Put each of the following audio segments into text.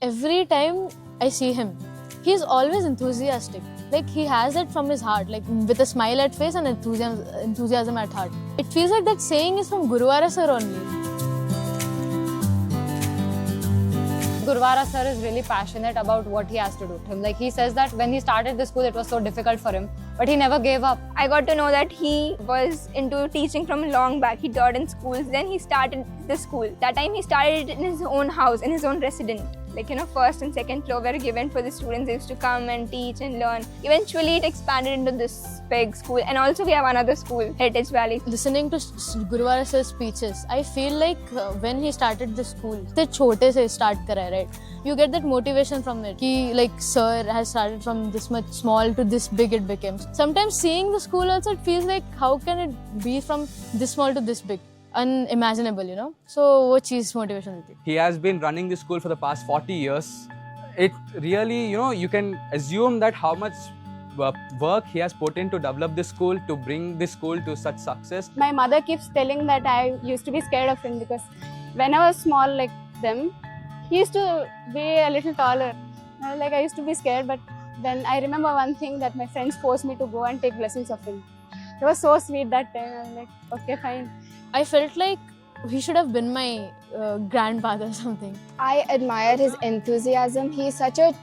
every time I see him, he's always enthusiastic. Like he has it from his heart, like with a smile at face and enthusiasm at heart. It feels like that saying is from Guruvara sir only. Guruvara sir is really passionate about what he has to do. Like he says that when he started the school, it was so difficult for him, but he never gave up. I got to know that he was into teaching from long back. He taught in schools. Then he started the school. That time he started it in his own house, in his own residence. Like, first and second floor were given for the students. They used to come and teach and learn. Eventually, it expanded into this big school. And also, we have another school, Heritage Valley. Listening to Guruvara sir's speeches, I feel like when he started the school, the chote se start kara, right? You get that motivation from it. He, like, sir has started from this much small to this big it became. Sometimes seeing the school also, it feels like how can it be from this small to this big? Unimaginable, So what cheese motivation? He has been running this school for the past 40 years. It really, you can assume that how much work he has put in to develop this school, to bring this school to such success. My mother keeps telling that I used to be scared of him because when I was small like them, he used to be a little taller. I used to be scared, but then I remember one thing that my friends forced me to go and take lessons of him. It was so sweet that time. I was like, okay, fine. I felt like he should have been my grandfather or something. I admire his enthusiasm. He's such a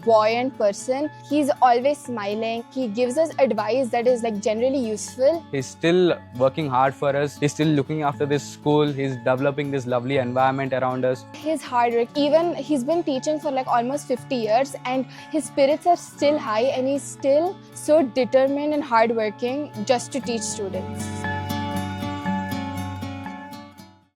buoyant person. He's always smiling. He gives us advice that is generally useful. He's still working hard for us. He's still looking after this school. He's developing this lovely environment around us. His hard work, even he's been teaching for almost 50 years and his spirits are still high and he's still so determined and hardworking just to teach students.